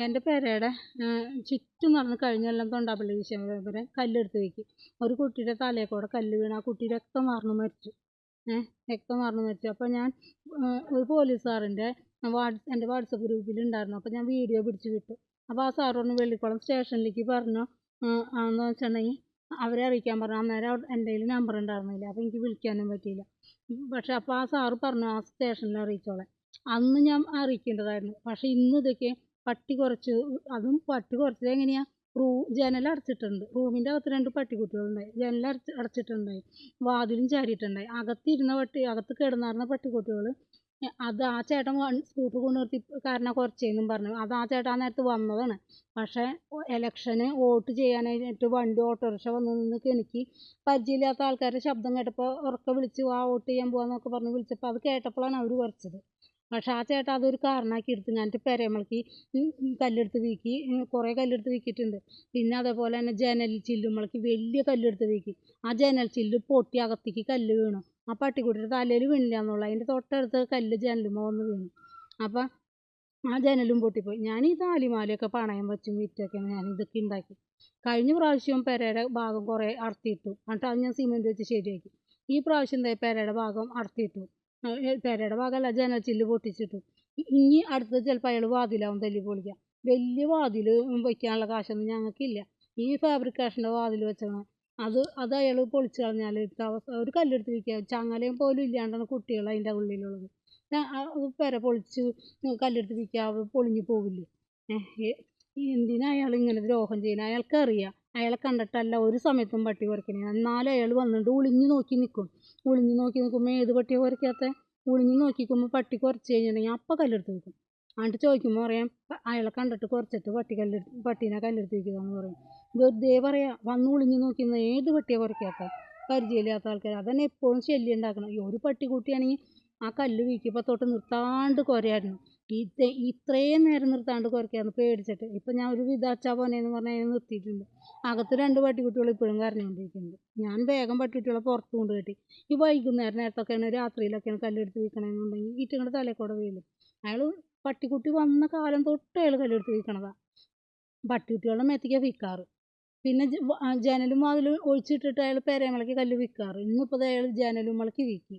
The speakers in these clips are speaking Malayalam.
എൻ്റെ പെരയുടെ ചുറ്റും നടന്ന് കഴിഞ്ഞെല്ലാം തൊണ്ടാപ്പള്ളി ഈശ്വരൻ കല്ലെടുത്ത് വയ്ക്കും. ഒരു കുട്ടിയുടെ തലയിൽ കൂടെ കല്ല് വീണ് ആ കുട്ടി രക്തം വാർന്ന് മരിച്ചു. രക്തം വാർന്ന് മരിച്ചു. അപ്പോൾ ഞാൻ ഒരു പോലീസുകാരൻ്റെ എൻ്റെ വാട്സപ്പ് ഗ്രൂപ്പിലുണ്ടായിരുന്നു. അപ്പോൾ ഞാൻ വീഡിയോ പിടിച്ച് വിട്ടു. അപ്പോൾ ആ സാർ പറഞ്ഞു വെള്ളിക്കുളം സ്റ്റേഷനിലേക്ക് പറഞ്ഞു എന്ന് വെച്ചിട്ടുണ്ടെങ്കിൽ അവരെ അറിയിക്കാൻ പറഞ്ഞു. അന്നേരം എൻ്റെ കയ്യിൽ നമ്പർ ഉണ്ടായിരുന്നില്ല, അപ്പോൾ എനിക്ക് വിളിക്കാനും പറ്റിയില്ല. പക്ഷേ അപ്പോൾ ആ സാറ് പറഞ്ഞു ആ സ്റ്റേഷനിൽ അറിയിച്ചോളാം. അന്ന് ഞാൻ അറിയിക്കേണ്ടതായിരുന്നു. പക്ഷേ ഇന്ന് ഇതൊക്കെ പട്ടി കുറച്ച്, അതും പട്ടി കുറച്ചത് എങ്ങനെയാണ്, ജനൽ അടച്ചിട്ടുണ്ട്. റൂമിൻ്റെ അകത്ത് 2 പട്ടിക്കുട്ടികളുണ്ടായി. ജനൽ അടച്ചിട്ടുണ്ടായി, വാതിലും ചാരിയിട്ടുണ്ടായി. അകത്ത് കിടന്നായിരുന്ന പട്ടിക്കുട്ടികൾ അത് ആ ചേട്ടൻ സ്കൂട്ടർ കൊണ്ട് നിർത്തി കാരണം കുറച്ചെന്നും പറഞ്ഞു. അത് ആ ചേട്ടൻ ആ നേരത്ത് വന്നതാണ്. പക്ഷേ ഇലക്ഷന് വോട്ട് ചെയ്യാനായിട്ട് വണ്ടി ഓട്ടോറിക്ഷ വന്ന് നിന്ന് എനിക്ക് പരിചയമില്ലാത്ത ആൾക്കാരുടെ ശബ്ദം കേട്ടപ്പോൾ ഉറക്കെ വിളിച്ച് ആ വോട്ട് ചെയ്യാൻ പോകാമെന്നൊക്കെ പറഞ്ഞ് വിളിച്ചപ്പോൾ അത് കേട്ടപ്പോഴാണ് അവർ കുറച്ചത്. പക്ഷേ ആ ചേട്ടൻ അതൊരു കാരണമാക്കി എടുത്ത് ഞാനിട്ട് പെരമലക്ക് കല്ലെടുത്ത് വീക്കി, കുറേ കല്ലെടുത്ത് വീക്കിയിട്ടുണ്ട്. പിന്നെ അതേപോലെ തന്നെ ജനൽ ചില്ലുമ്മളക്ക് വലിയ കല്ലെടുത്ത് വീക്കി. ആ ജനൽ ചില്ല് പൊട്ടി അകത്തേക്ക് കല്ല് വീണു. ആ പട്ടിക്കുട്ടിയുടെ തലയിൽ വീണില്ല എന്നുള്ളൂ, അതിൻ്റെ തൊട്ടടുത്ത് കല്ല് ജനലുമ്മ വന്ന് വീണു. അപ്പം ആ ജനലും പൊട്ടിപ്പോയി. ഞാൻ ഈ താലിമാലയൊക്കെ പണയം വെച്ചും വിറ്റൊക്കെയാണ് ഞാൻ ഇതൊക്കെ ഉണ്ടാക്കി. കഴിഞ്ഞ പ്രാവശ്യം പെരയുടെ ഭാഗം കുറേ അടർത്തിയിട്ടു, എന്നിട്ട് അത് ഞാൻ സിമെൻറ്റ് വെച്ച് ശരിയാക്കി. ഈ പ്രാവശ്യം എന്താ പെരയുടെ ഭാഗം അടർത്തിയിട്ടു, പെരയുടെ ഭാഗമല്ല ജനൽ ചില്ല് പൊട്ടിച്ചിട്ടു. ഇനി അടുത്തത് ചിലപ്പോൾ അയാൾ വാതിലാവും തല്ലി പൊളിക്കുക. വലിയ വാതിൽ വയ്ക്കാനുള്ള കാശൊന്നും ഞങ്ങൾക്കില്ല. ഈ ഫാബ്രിക്കേഷൻ്റെ വാതിൽ വെച്ചാണ് അത് അയാൾ പൊളിച്ച് കളഞ്ഞാൽ ഒരു കല്ലെടുത്ത് വയ്ക്കുക. ചങ്ങലയും പോലും ഇല്ലാണ്ടാണ് കുട്ടികൾ അതിൻ്റെ ഉള്ളിലുള്ളത്. പെര പൊളിച്ച് കല്ലെടുത്ത് വയ്ക്കുക, പൊളിഞ്ഞു പോവില്ലേ? എന്തിനാ അയാൾ ഇങ്ങനെ ദ്രോഹം ചെയ്യുന്നത്? അയാൾക്കറിയാം അയാളെ കണ്ടിട്ടല്ല ഒരു സമയത്തും പട്ടി കുറയ്ക്കണേ. എന്നാലും അയാൾ വന്നിട്ട് ഒളിഞ്ഞു നോക്കി നിൽക്കുമ്പോൾ ഏത് പട്ടിയാണ് കുറയ്ക്കാത്ത? ഒളിഞ്ഞു നോക്കിക്കുമ്പോൾ പട്ടി കുറച്ച് കഴിഞ്ഞിട്ടുണ്ടെങ്കിൽ അപ്പം കല്ലെടുത്ത് വയ്ക്കും. എന്നിട്ട് ചോദിക്കുമ്പോൾ പറയാം അയാളെ കണ്ടിട്ട് കുറച്ചിട്ട് പട്ടീനെ കല്ലെടുത്ത് വയ്ക്കുകയെന്ന് പറയും. വെറുതെ പറയാം. വന്ന് ഒളിഞ്ഞു നോക്കുന്ന ഏത് പട്ടിയാണ് കുറയ്ക്കാത്ത? പരിചയമില്ലാത്ത ആൾക്കാർ അതന്നെ എപ്പോഴും ശല്യം ഉണ്ടാക്കണം. ഒരു പട്ടിക്കുട്ടിയാണെങ്കിൽ ആ കല്ല് വീക്കിയപ്പോൾ തൊട്ട് നിർത്താണ്ട് കുരയായിരുന്നു. ഇത്രയും നേരം നിർത്താണ്ട് കുരയ്ക്കായിരുന്നു പേടിച്ചിട്ട്. ഇപ്പം ഞാൻ ഒരു വിധാച്ചാ പോനെയെന്ന് പറഞ്ഞാൽ അതിനെ നിർത്തിയിട്ടുണ്ട്. അകത്ത് 2 പട്ടിക്കുട്ടികൾ ഇപ്പോഴും കരഞ്ഞുകൊണ്ടിരിക്കുന്നുണ്ട്. ഞാൻ വേഗം പട്ടിക്കുട്ടികളെ പുറത്ത് കൊണ്ട് കെട്ടി. ഈ നേരത്തൊക്കെയാണ് രാത്രിയിലൊക്കെയാണ് കല്ലെടുത്ത് വീക്കണമെന്നുണ്ടെങ്കിൽ ഈറ്റങ്ങളുടെ തലയിൽ കൂടെ വീഴും. അയാൾ പട്ടിക്കുട്ടി വന്ന കാലം തൊട്ട് അയാൾ കല്ലെടുത്ത് വീക്കണതാണ്. പട്ടിക്കുട്ടികളുടെ മേത്തേക്കാണ് വീക്കാറ്. പിന്നെ ജനലും വാതിലും ഒഴിച്ചിട്ടിട്ട് അയാൾ പെരമലയ്ക്ക് കല്ല് വീക്കാറ്. ഇന്നിപ്പോൾ അയാൾ ജനലും മലക്ക് വീക്കി.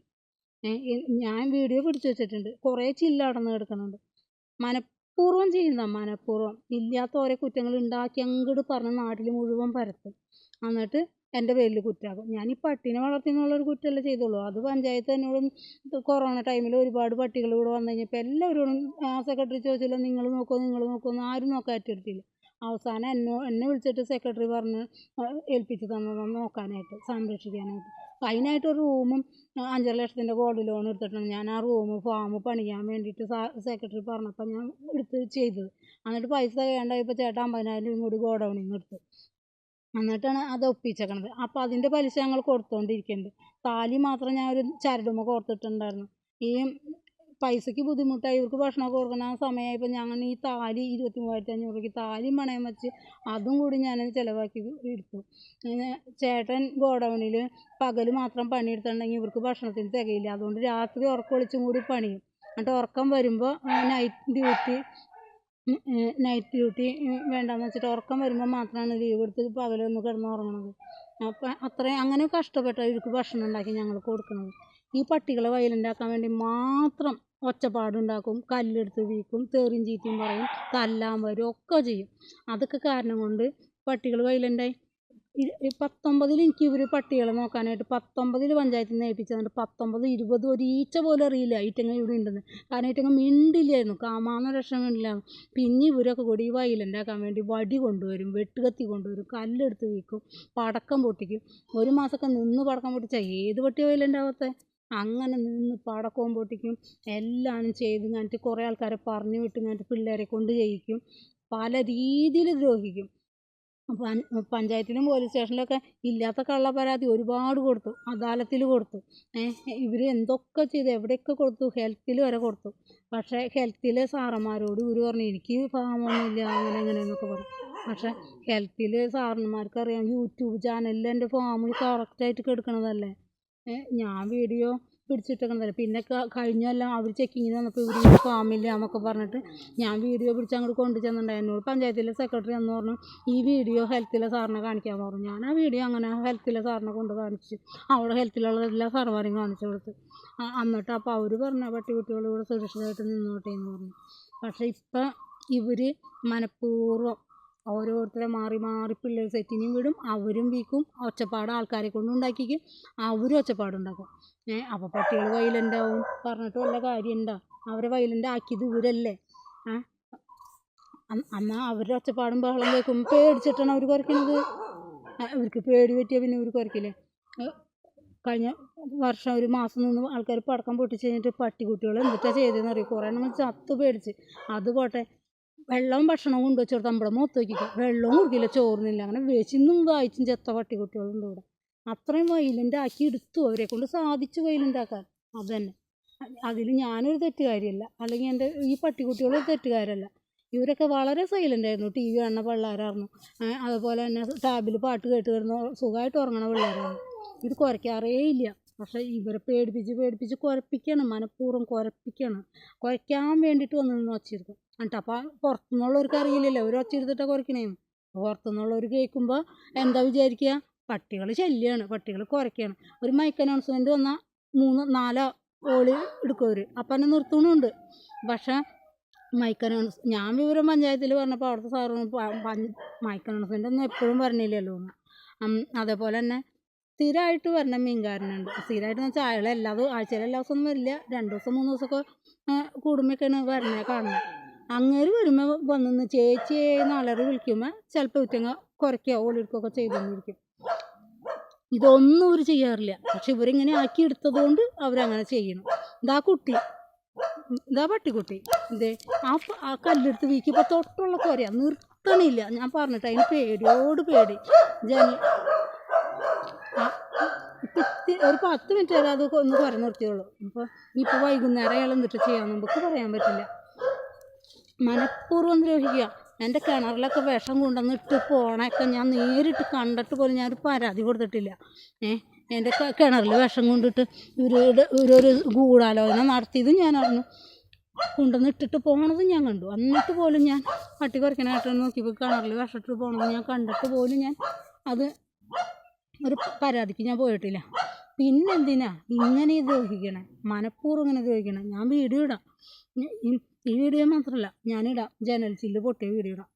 ഞാൻ വീഡിയോ പിടിച്ച് വെച്ചിട്ടുണ്ട്. കുറേ ചില്ല് അടന്ന് കിടക്കുന്നുണ്ട്. മനഃപൂർവ്വം ചെയ്യുന്നതാണ്, മനഃപൂർവ്വം. ഇല്ലാത്ത ഓരോ കുറ്റങ്ങൾ ഉണ്ടാക്കി അങ്ങോട്ട് പറഞ്ഞ് നാട്ടിൽ മുഴുവൻ പരത്തും. എന്നിട്ട് എൻ്റെ പേരിൽ കുറ്റമാകും. ഞാൻ ഈ പട്ടീനെ വളർത്തിയെന്നുള്ളൊരു കുറ്റമല്ലേ ചെയ്തുള്ളൂ. അത് പഞ്ചായത്ത് എന്നോടും കൊറോണ ടൈമിൽ ഒരുപാട് പട്ടികൾ ഇവിടെ വന്നു കഴിഞ്ഞപ്പോൾ എല്ലാവരോടും സെക്രട്ടറി ചോദിച്ചല്ലോ നിങ്ങൾ നോക്കുമെന്ന് ആരും നോക്കാറ്റെടുത്തില്ല. അവസാനം എന്നെ വിളിച്ചിട്ട് സെക്രട്ടറി പറഞ്ഞ് ഏൽപ്പിച്ച് തന്നതാണ് നോക്കാനായിട്ട്, സംരക്ഷിക്കാനായിട്ട്. അതിനായിട്ടൊരു റൂമും 5.5 ലക്ഷത്തിൻ്റെ ഗോൾഡ് ലോൺ എടുത്തിട്ടുണ്ട്. ഞാൻ ആ ഫാം പണിയാൻ വേണ്ടിയിട്ട് സെക്രട്ടറി പറഞ്ഞപ്പോൾ ഞാൻ ചെയ്തത്. എന്നിട്ട് പൈസ വേണ്ടായപ്പോൾ ചേട്ടാ 50,000 രൂപയും കൂടി ഗോഡൗണിൽ നിന്ന് എടുത്തു. എന്നിട്ടാണ് അത് ഒപ്പിച്ചേക്കണത്. അപ്പോൾ അതിൻ്റെ പലിശ ഞങ്ങൾ കൊടുത്തുകൊണ്ടിരിക്കുന്നുണ്ട്. താലി മാത്രം ഞാൻ ഒരു ചരടുമ്പോൾ കോർത്തിട്ടുണ്ടായിരുന്നു. ഈ പൈസയ്ക്ക് ബുദ്ധിമുട്ടായി ഇവർക്ക് ഭക്ഷണമൊക്കെ കൊടുക്കുന്ന ആ സമയമായപ്പോൾ ഞങ്ങൾ ഈ താലി 23,500 രൂപയ്ക്ക് താലിയും പണയം വെച്ച് അതും കൂടി ഞാൻ ചിലവാക്കി എടുത്തു. ചേട്ടൻ ഗോഡൗണിൽ പകൽ മാത്രം പണിയെടുത്തിട്ടുണ്ടെങ്കിൽ ഇവർക്ക് ഭക്ഷണത്തിന് തികയില്ല. അതുകൊണ്ട് രാത്രി ഉറക്കം ഒളിച്ചും കൂടി പണിയും. എന്നിട്ട് ഉറക്കം വരുമ്പോൾ നൈറ്റ് ഡ്യൂട്ടി വേണ്ടാന്ന് വെച്ചിട്ട് ഉറക്കം വരുമ്പോൾ മാത്രമാണ് ലീവ് എടുത്ത് പകലൊന്ന് കിടന്നുറങ്ങണത്. അപ്പം അത്രയും അങ്ങനെ കഷ്ടപ്പെട്ടാണ് ഇവർക്ക് ഭക്ഷണം ഉണ്ടാക്കി ഞങ്ങൾ കൊടുക്കുന്നത്. ഈ പട്ടികളെ വയലൻ്റാക്കാൻ വേണ്ടി മാത്രം ഒച്ചപ്പാടുണ്ടാക്കും, കല്ലെടുത്ത് വീക്കും, തെറിയും ചീത്തയും പറയും, തല്ലാൻ വരും, ഒക്കെ ചെയ്യും. അതൊക്കെ കാരണം കൊണ്ട് പട്ടികൾ വയലൻ്റായി. 19 എനിക്ക് ഇവർ പട്ടികളെ നോക്കാനായിട്ട് 19 പഞ്ചായത്തിൽ നിന്ന് ഏൽപ്പിച്ചു. തന്നിട്ട് 19, 20 ഒരു ഈച്ച പോലും അറിയില്ല ഈറ്റങ്ങൾ ഇവിടെ ഉണ്ടെന്ന്. കാരണം ഈറ്റങ്ങൾ മിണ്ടില്ലായിരുന്നു, കാമാന്ന ലക്ഷണം മിണ്ടില്ലായിരുന്നു. പിന്നെ ഇവരൊക്കെ കൂടി ഈ വയലൻ്റാക്കാൻ വേണ്ടി വടി കൊണ്ടുവരും, വെട്ടുകത്തി കൊണ്ടുവരും, കല്ലെടുത്ത് വീക്കും, പടക്കം പൊട്ടിക്കും. ഒരു മാസമൊക്കെ നിന്ന് പടക്കം പൊട്ടിച്ചാൽ ഏത് പട്ടി വയലൻ്റാവാത്ത? അങ്ങനെ നിന്ന് പടക്കവും പൊട്ടിക്കും, എല്ലാം ചെയ്ത് കഴിഞ്ഞിട്ട് കുറേ ആൾക്കാരെ പറഞ്ഞു വിട്ട് കഴിഞ്ഞിട്ട് പിള്ളേരെ കൊണ്ട് ചെയ്യിക്കും, പല രീതിയിൽ ദ്രോഹിക്കും. പഞ്ചായത്തിലും പോലീസ് സ്റ്റേഷനിലൊക്കെ ഇല്ലാത്ത കള്ള പരാതി ഒരുപാട് കൊടുത്തു, അദാലത്തിൽ കൊടുത്തു. ഇവർ എന്തൊക്കെ ചെയ്തു, എവിടെയൊക്കെ കൊടുത്തു, ഹെൽത്തിൽ വരെ കൊടുത്തു. പക്ഷേ ഹെൽത്തിലെ സാറന്മാരോട് ഇവർ പറഞ്ഞു എനിക്ക് ഫാമൊന്നുമില്ല അങ്ങനെ എന്നൊക്കെ പറഞ്ഞു. പക്ഷേ ഹെൽത്തിൽ സാറന്മാർക്കറിയാം യൂട്യൂബ് ചാനലിൽ എൻ്റെ ഫാമിൽ കറക്റ്റായിട്ട് കിടക്കണതല്ലേ. ഞാൻ വീഡിയോ പിടിച്ചിട്ടേക്കണതല്ല. പിന്നെ കഴിഞ്ഞെല്ലാം അവർ ചെക്കിങ്ങിന് വന്നപ്പോൾ ഇവർ ഫാമില്ല എന്നൊക്കെ പറഞ്ഞിട്ട് ഞാൻ വീഡിയോ പിടിച്ച് അങ്ങോട്ട് കൊണ്ടു ചെന്നിട്ടുണ്ടായി. എന്നോട് പഞ്ചായത്തിലെ സെക്രട്ടറി എന്ന് പറഞ്ഞു ഈ വീഡിയോ ഹെൽത്തിലെ സാറിനെ കാണിക്കാൻ പറഞ്ഞു. ഞാൻ ആ വീഡിയോ അങ്ങനെ ഹെൽത്തിലെ സാറിനെ കൊണ്ട് കാണിച്ചു. അവിടെ ഹെൽത്തിലുള്ള എല്ലാ സാറുമാരെയും കാണിച്ചു കൊടുത്തു. എന്നിട്ട് അപ്പോൾ അവർ പറഞ്ഞു പട്ടിക്കുട്ടികൾ ഇവിടെ സുരക്ഷിതമായിട്ട് നിന്നോട്ടെ എന്ന് പറഞ്ഞു. പക്ഷേ ഇപ്പം ഇവർ മനഃപൂർവ്വം ഓരോരുത്തരെ മാറി മാറി പിള്ളേർ സെറ്റിനും വിടും, അവരും വീക്കും, ഒച്ചപ്പാട് ആൾക്കാരെ കൊണ്ട് ഉണ്ടാക്കിക്കും, അവരും ഒച്ചപ്പാടുണ്ടാക്കും. അപ്പോൾ പട്ടികൾ വൈലൻ്റ് ആവും പറഞ്ഞിട്ട് വല്ല കാര്യമുണ്ടോ? അവരെ വൈലൻ്റ് ആക്കിയത് ഇവരല്ലേ? എന്നാൽ അവരുടെ ഒച്ചപ്പാടും ബഹളം കേൾക്കുമ്പോൾ പേടിച്ചിട്ടാണ് അവർ കുറയ്ക്കുന്നത്. അവർക്ക് പേടി പറ്റിയാൽ പിന്നെ ഇവർ കുറയ്ക്കില്ലേ? കഴിഞ്ഞ വർഷം ഒരു മാസം നിന്ന് ആൾക്കാർ പടക്കം പൊട്ടിച്ച് കഴിഞ്ഞിട്ട് പട്ടിക്കുട്ടികൾ എന്തിട്ടാണ് ചെയ്തതെന്ന് അറിയും. കുറേ നമ്മൾ ചത്ത് പേടിച്ച്. അത് പോട്ടെ, വെള്ളവും ഭക്ഷണവും കൊണ്ടുവച്ച് കൊടുത്ത് നമ്മുടെ മുഖത്ത് വയ്ക്കും, വെള്ളവും കുടിക്കില്ല, ചോറുന്നില്ല. അങ്ങനെ വെച്ചിന്നും വായിച്ചും ചെത്ത പട്ടിക്കുട്ടികളുണ്ട് ഇവിടെ. അത്രയും വൈലൻ്റ് ആക്കി എടുത്തു, അവരെ കൊണ്ട് സാധിച്ചു വൈലൻ്റ് ആക്കാൻ. അത് തന്നെ, അതിൽ ഞാനൊരു തെറ്റുകാരിയല്ല, അല്ലെങ്കിൽ എൻ്റെ ഈ പട്ടിക്കുട്ടികളൊരു തെറ്റുകാരല്ല. ഇവരൊക്കെ വളരെ സൈലൻ്റ് ആയിരുന്നു. ടി വി കാണുന്ന പിള്ളേരായിരുന്നു. അതുപോലെ തന്നെ ടാബിൽ പാട്ട് കേട്ട് കിടന്ന് സുഖമായിട്ട് ഉറങ്ങണ പിള്ളേരായിരുന്നു. ഇത് കുറയ്ക്കാറേ ഇല്ല. പക്ഷേ ഇവരെ പേടിപ്പിച്ച് കുരപ്പിക്കുകയാണ്, മനഃപൂർവ്വം കുരപ്പിക്കുകയാണ്. കുരയ്ക്കാൻ വേണ്ടിയിട്ട് വന്ന് നിന്ന് ഒച്ചയെടുക്കും. എന്നിട്ട് അപ്പോൾ പുറത്തുനിന്നുള്ളവർക്ക് അറിയില്ലല്ലോ അവർ ഒച്ചയെടുത്തിട്ടാണ് കുരയ്ക്കണേന്ന്. പുറത്തുനിന്നുള്ളവർ കേൾക്കുമ്പോൾ എന്താ വിചാരിക്കുക? പട്ടികൾ ശല്യമാണ്, പട്ടികൾ കുരയ്ക്കുകയാണ്. ഒരു മൈക്ക് അനൗൺസ്മെൻറ്റ് വന്നാൽ 3-4 ഓളി എടുക്കും അവർ. അപ്പം തന്നെ നിർത്തുന്നുണ്ട്. പക്ഷേ മൈക്ക് ഞാൻ വിവരം പഞ്ചായത്തിൽ പറഞ്ഞപ്പോൾ അവിടുത്തെ സാറ് മൈക്ക് അനൗൺസ്മെൻ്റ് ഒന്നും എപ്പോഴും പറഞ്ഞില്ലല്ലോ എന്ന്. അതേപോലെ തന്നെ സ്ഥിരമായിട്ട് വരണ മീൻകാരനുണ്ട്. സ്ഥിരമായിട്ടെന്ന് വെച്ചാൽ അയാൾ ആഴ്ചയിൽ എല്ലാ ദിവസമൊന്നും വരില്ല, 2 ദിവസം 3 ദിവസമൊക്കെ കൂടുമ്പോഴൊക്കെയാണ് വരണേ കാണുന്നത്. അങ്ങേര് വരുമ്പോൾ വന്നു ചേച്ചി നാളെ വിളിക്കുമ്പോൾ ചിലപ്പോൾ ഇറ്റങ്ങ കുറയ്ക്കുക ഓളിയെടുക്കുകയൊക്കെ ചെയ്തുകൊണ്ടിരിക്കും. ഇതൊന്നും ഇവർ ചെയ്യാറില്ല. പക്ഷെ ഇവരിങ്ങനെ ആക്കി എടുത്തത് കൊണ്ട് അവരങ്ങനെ ചെയ്യണം. ഇതാ പട്ടിക്കുട്ടി ഇതേ ആ കല്ലെടുത്ത് വീക്കിപ്പോൾ തൊട്ടുള്ള കുറയാ നിർത്തണില്ല. ഞാൻ പറഞ്ഞിട്ട് അതിന് പേടിയോട് പേടി. ഒരു 10 മിനിറ്റ് വരെ അത് ഒന്ന് കുര നിർത്തിയുള്ളൂ. അപ്പോൾ ഇപ്പോൾ വൈകുന്നേരം അയാൾ എന്നിട്ട് ചെയ്യാൻ നമുക്ക് പറയാൻ പറ്റില്ല. മനഃപൂർവ്വം ദ്രോഹിക്കുക. എൻ്റെ കിണറിലൊക്കെ വിഷം കൊണ്ടുവന്നിട്ട് പോണൊക്കെ ഞാൻ നേരിട്ട് കണ്ടിട്ട് പോലും ഞാനൊരു പരാതി കൊടുത്തിട്ടില്ല. എൻ്റെ കിണറിൽ വിഷം കൊണ്ടിട്ട് ഇവരൊരു ഗൂഢാലോചന നടത്തിയതും ഞാൻ അറിഞ്ഞു, കൊണ്ടുവന്ന് ഇട്ടിട്ട് പോണതും ഞാൻ കണ്ടു. എന്നിട്ട് പോലും ഞാൻ പട്ടി കുറയ്ക്കാനായിട്ട് നോക്കിയപ്പോൾ കിണറിൽ വിഷമിട്ട് പോണത് ഞാൻ കണ്ടിട്ട് പോലും ഞാൻ അത് ഒരു പരാതിക്ക് ഞാൻ പോയിട്ടില്ല. പിന്നെന്തിനാ ഇങ്ങനെ ദ്രോഹിക്കണേ? മനഃപൂർവ്വം ഇങ്ങനെ ദ്രോഹിക്കണേ? ഞാൻ വീഡിയോ ഇടാം. ഈ വീഡിയോ മാത്രമല്ല ഞാനിടാം, ജനൽ ചില്ല് പൊട്ടിയ വീഡിയോ ഇടാം.